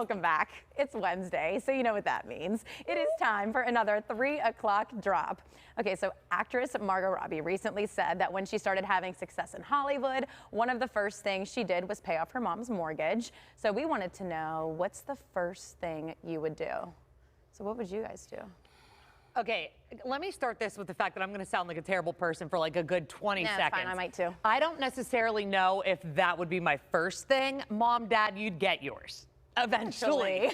Welcome back. It's Wednesday, so you know what that means. It is time for another 3 o'clock drop. Okay, so actress Margot Robbie recently said that when she started having success in Hollywood, one of the first things she did was pay off her mom's mortgage. So we wanted to know, what's the first thing you would do? So what would you guys do? Okay, let me start this with the fact that I'm going to sound like a terrible person for like a good 20 seconds. That's fine, I might too. I don't necessarily know if that would be my first thing. Mom, Dad, you'd get yours. Eventually.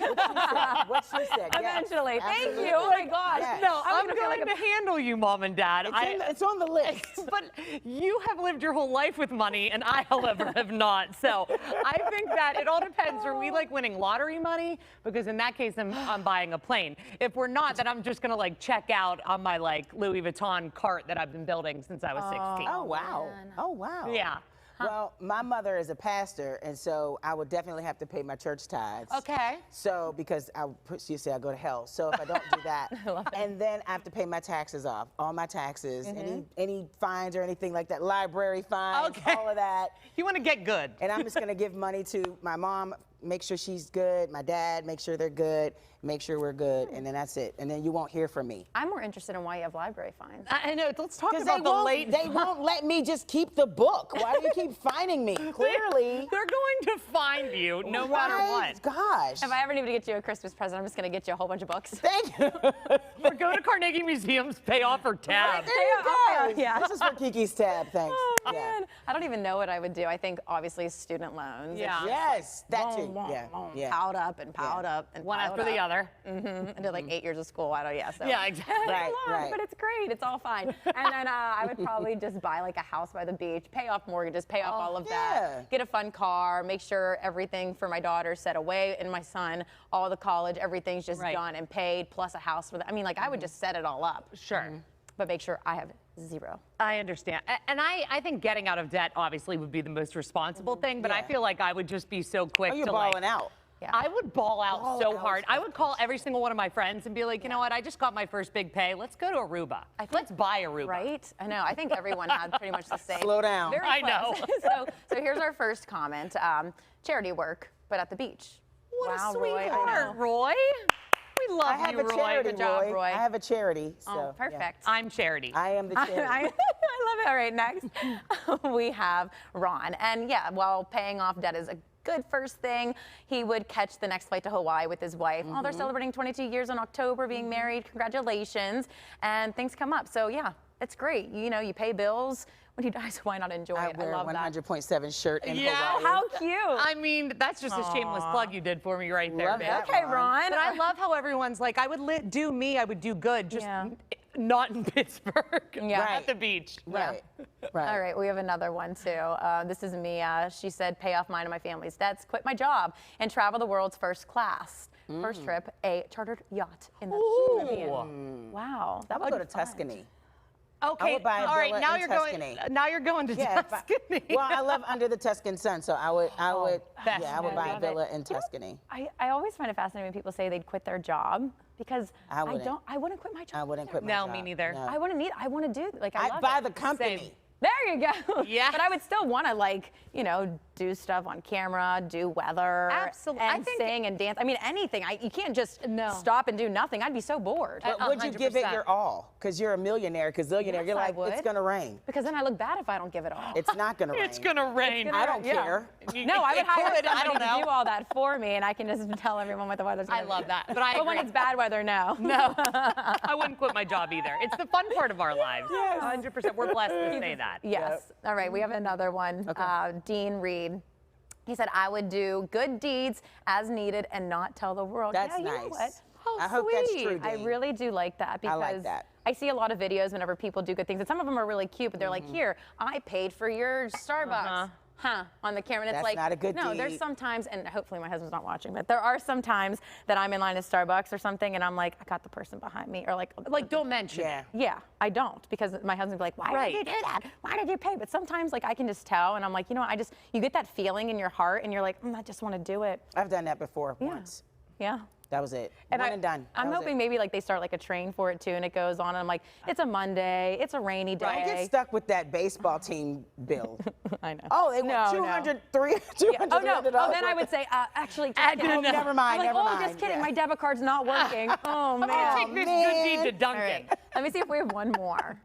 What she said. Eventually. Yes. Thank Absolutely. you. Oh my gosh. Yes. No, I'm gonna feel going like to handle you, Mom and Dad. It's on the list. But you have lived your whole life with money, and I, however, have not. So I think that it all depends. Are we like winning lottery money? Because in that case, I'm buying a plane. If we're not, then I'm just going to like check out on my like Louis Vuitton cart that I've been building since I was 16. Oh, wow. man. Oh, wow. Yeah. Well, my mother is a pastor, and so I would definitely have to pay my church tithes. Okay. So, because she said I go to hell. So if I don't do that, and then I have to pay my taxes off, all my taxes, any fines or anything like that, library fines, Okay. all of that. You want to get good. And I'm just going to give money to my mom, make sure she's good, my dad, make sure they're good, make sure we're good, and then that's it. And then you won't hear from me. I'm more interested in why you have library fines. I know. Let's talk Because about the late. they won't let me just keep the book. Why do you keep finding me? Clearly. They're going to find you no matter Right? what. Gosh. If I ever need to get you a Christmas present, I'm just going to get you a whole bunch of books. Thank you. Or go to Carnegie Museum's, pay off her tab. There you I'll go. pay- yeah. This is for Kiki's tab, thanks. Oh, Yeah. man. I don't even know what I would do. I think, obviously, student loans. Yeah. Yes, that too. Boom, Yeah, boom, yeah. Piled up and piled up and One piled after the up. other. And did like 8 years of school. I don't, yeah. So. Yeah, exactly. It's Right, a lot, right. but it's great. It's all fine. And then I would probably just buy like a house by the beach, pay off mortgages, pay off all of yeah. that, get a fun car, make sure everything for my daughter set away, and my son, all the college, everything's just Right. done and paid, plus a house for them. I mean, like I would just set it all up. Sure. But make sure I have zero. I understand. And I think getting out of debt obviously would be the most responsible thing, but I Yeah. feel like I would just be so quick Oh, you're to balling like, out. Yeah. I would ball out Ball so out. hard. I would call every single one of my friends and be like, you know what, I just got my first big pay. Let's go to Aruba. Let's buy Aruba. Right? I know. I think everyone had pretty much the same. Slow down. Very I close. know. So here's our first comment. Charity work, but at the beach. What wow, a Roy, I sweetheart, know. Roy. We love I have you, a Roy. charity, Good job, Roy. I have a charity. So, Oh, yeah. perfect. I'm Charity. I am the charity. I love it. All right, next we have Ron. And yeah, while paying off debt is a good first thing, he would catch the next flight to Hawaii with his wife. Oh, they're celebrating 22 years in October, being married. Congratulations. And things come up. So yeah, it's great. You know, you pay bills. When he dies, why not enjoy I it? wear I a love that. 100.7 shirt in Yeah. Hawaii. How cute. I mean, that's just a shameless plug you did for me right there, Love babe. that. Okay, Ron. Ron. But I love how everyone's like, I would do me, I would do good, just Yeah. not in Pittsburgh. Yeah. Right. At the beach. Right. Right. All right, we have another one too. This is Mia. She said, pay off mine and my family's debts, quit my job, and travel the world's first class. First trip, a chartered yacht in the Caribbean. Wow. I That would go to be fun. Tuscany. Okay, would buy a all right, villa now in you're Tuscany. going. Now you're going to Yeah, Tuscany. well, I love Under the Tuscan Sun, so I would, best. yeah, I would buy a love villa it. in Tuscany. I always find it fascinating when people say they'd quit their job because I wouldn't. I wouldn't quit my job. I wouldn't either. quit my No, job. me neither. No. I want to do, like, I I'd love buy it. the company. Same. There you go. Yeah. But I would still want to, like, you know, do stuff on camera, do weather. Absolutely. And I think- sing and dance. I mean, anything. You can't just No. stop and do nothing. I'd be so bored. But would you give it 100%. your all? Because you're a millionaire, gazillionaire. Yes, You're I like, would. it's going to rain. Because then I look bad if I don't give it all. It's not going to rain. It's gonna rain. I don't Yeah. care. No, I would hire could, I somebody don't to know. do all that for me, and I can just tell everyone what the weather's going I to love be. that. But I But when agree. it's bad weather, no. No, I wouldn't quit my job either. It's the fun part of our lives. Yes. 100%. We're blessed to say that. Yes. All right, we have another one. Dean Reed. He said, I would do good deeds as needed and not tell the world. That's yeah, you know nice. what? How I hope that's sweet. true, I Dean. really do like that because like that. I see a lot of videos whenever people do good things, and some of them are really cute, but they're like, here, I paid for your Starbucks. On the camera. And it's That's like, not a good no, there's deed. sometimes, and hopefully my husband's not watching, but there are some times that I'm in line at Starbucks or something, and I'm like, I got the person behind me, or like Don't mention Yeah. it. yeah, I don't, because my husband would be like, why Right. did you do that? Why did you pay? But sometimes, like, I can just tell, and I'm like, you know what, you get that feeling in your heart, and you're like, I just want to do it. I've done that before once. Yeah. That was it. And One and done. I'm hoping maybe like they start like a train for it too, and it goes on. And I'm like, it's a Monday, it's a rainy day. Don't get stuck with that baseball team bill. I know. Oh, they went 200, 300, Yeah. Oh no. Oh, then I would say, actually, just kidding. Oh, never mind, I'm like, never mind. just kidding. Yeah. My debit card's not working. Oh man. I'm gonna take this good deed to Duncan. All right. Let me see if we have one more.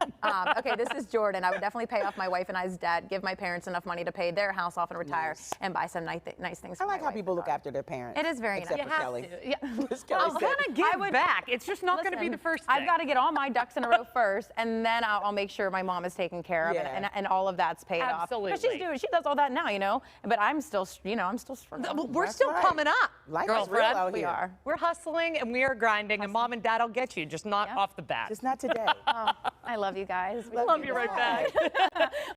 Okay, this is Jordan. I would definitely pay off my wife and I's debt, give my parents enough money to pay their house off and retire, and buy some nice things for I like my how wife people and look daughter. after their parents. It is very Except nice. for Kelly. Yeah. Kelly I'm said- gonna give back. It's just not gonna be the first thing. I've got to get all my ducks in a row first, and then I'll make sure my mom is taken care of, Yeah. and all of that's paid off. Absolutely. She does all that now, you know. But I'm still, I'm still struggling. We're That's still right. coming up, Life is real girlfriend. out We here. are. We're hustling and we are grinding, and mom and dad will get you, just not off the bat. Just not today. Oh, I love you guys. Love you right back.